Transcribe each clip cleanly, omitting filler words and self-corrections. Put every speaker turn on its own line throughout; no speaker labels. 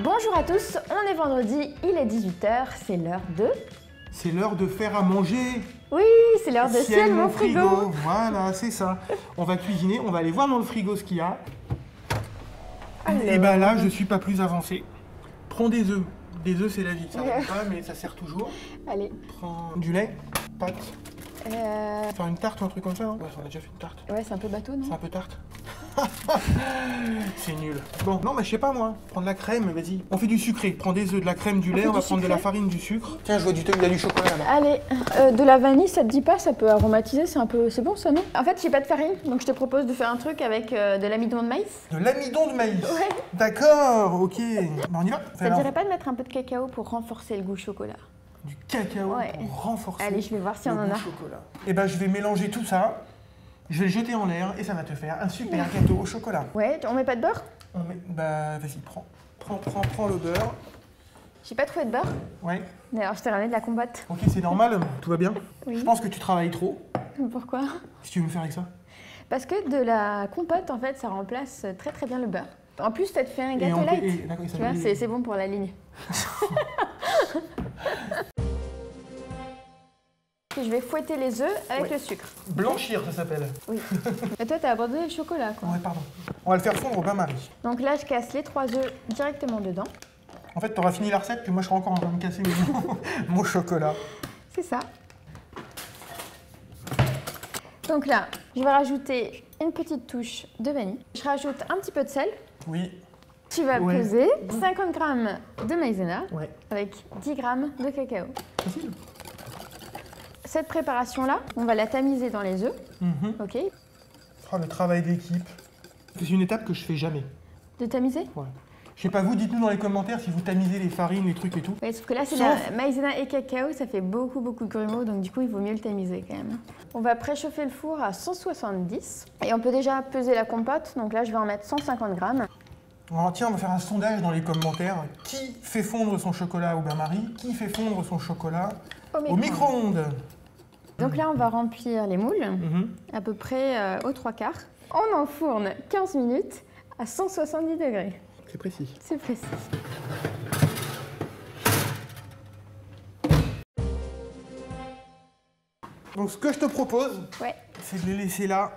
Bonjour à tous, on est vendredi, il est 18 h, c'est l'heure de...
C'est l'heure de faire à manger.
Oui, c'est l'heure de ciel mon frigo.
Voilà, c'est ça. On va cuisiner, on va aller voir dans le frigo ce qu'il y a.
Alors...
Et ben là, je suis pas plus avancé. Prends des œufs. Des œufs, c'est la vie. Ça va pas, mais ça sert toujours.
Allez.
Prends du lait, pâte. Faire une tarte ou un truc comme ça, hein. Ouais, on a déjà fait une tarte.
Ouais, c'est un peu bateau, non?
C'est un peu tarte. C'est nul. Bon, non, mais je sais pas moi. Prends de la crème, vas-y. On fait du sucré. Prends des œufs, de la crème, du lait. On va prendre de la farine, du sucre. Tiens, je vois il y a du chocolat là.
Allez, de la vanille, ça te dit pas? Ça peut aromatiser, c'est bon ça, non? En fait, j'ai pas de farine, donc je te propose de faire un truc avec de l'amidon de maïs.
De l'amidon de maïs?
Ouais.
D'accord, ok. Bon, on y va.
Ça te dirait pas de mettre un peu de cacao pour renforcer le goût chocolat?
Du cacao pour renforcer.
Allez, je vais voir si on en a.
Chocolat. Et ben, je vais mélanger tout ça. Je vais le jeter en l'air et ça va te faire un super gâteau au chocolat.
Ouais, on met pas de beurre?
On met... Bah, vas-y, prends le beurre.
J'ai pas trouvé de beurre.
Ouais.
Mais alors, je t'ai ramené de la compote.
Ok, c'est normal, tout va bien.
Oui.
Je pense que tu travailles trop.
Pourquoi?
Qu'est-ce que tu veux me faire avec ça?
Parce que de la compote, en fait, ça remplace très très bien le beurre. En plus, ça te fait un gâteau light. Tu vois, c'est bon pour la ligne. Je vais fouetter les œufs avec le sucre.
Blanchir, ça s'appelle.
Oui. Et toi, t'as abandonné le chocolat, quoi.
Ouais, pardon. On va le faire fondre au bain-marie.
Donc là, je casse les 3 œufs directement dedans.
En fait, t'auras fini la recette, puis moi, je serai encore en train de casser mon chocolat.
C'est ça. Donc là, je vais rajouter une petite touche de vanille. Je rajoute un petit peu de sel.
Oui.
Tu vas peser 50 g de maïzena avec 10 g de cacao.
Facile.
Cette préparation-là, on va la tamiser dans les œufs. Ok.
Oh, le travail d'équipe. C'est une étape que je fais jamais.
De tamiser?
Ouais. Je sais pas vous, dites-nous dans les commentaires si vous tamisez les farines, les trucs et tout.
Ouais, sauf que là, c'est la maïzena et cacao, ça fait beaucoup de grumeaux, donc du coup, il vaut mieux le tamiser quand même. On va préchauffer le four à 170 et on peut déjà peser la compote, donc là, je vais en mettre 150 g.
Tiens, on va faire un sondage dans les commentaires. Qui fait fondre son chocolat au bain-marie? Qui fait fondre son chocolat au micro-ondes?
Donc là, on va remplir les moules, à peu près aux 3/4. On enfourne 15 minutes à 170 degrés.
C'est précis.
C'est précis.
Donc ce que je te propose, c'est de les laisser là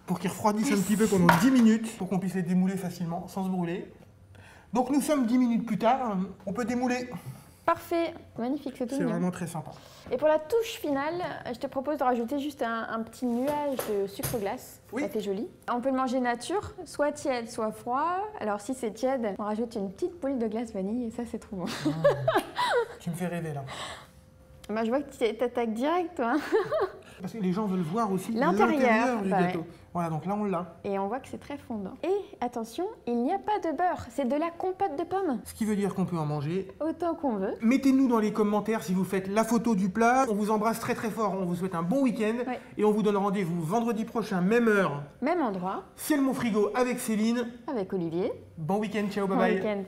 pour qu'ils refroidissent un petit peu pendant 10 minutes, pour qu'on puisse les démouler facilement, sans se brûler. Donc nous sommes 10 minutes plus tard, on peut démouler.
Parfait, magnifique, c'est tout mignon.
C'est vraiment très sympa.
Et pour la touche finale, je te propose de rajouter juste un petit nuage de sucre glace. Ça fait joli. On peut le manger nature, soit tiède, soit froid. Alors si c'est tiède, on rajoute une petite boule de glace vanille et ça c'est trop bon.
Tu me fais rêver là.
Bah, je vois que tu t'attaques direct, toi.
Parce que les gens veulent voir aussi
l'intérieur
du gâteau. Voilà, donc là on l'a.
Et on voit que c'est très fondant. Et attention, il n'y a pas de beurre, c'est de la compote de pommes.
Ce qui veut dire qu'on peut en manger
autant qu'on veut.
Mettez-nous dans les commentaires si vous faites la photo du plat. On vous embrasse très fort, on vous souhaite un bon week-end. Et on vous donne rendez-vous vendredi prochain, même heure.
Même endroit.
Ciel mon frigo avec Céline.
Avec Olivier.
Bon week-end, ciao, bye
bon
bye.
Week-end.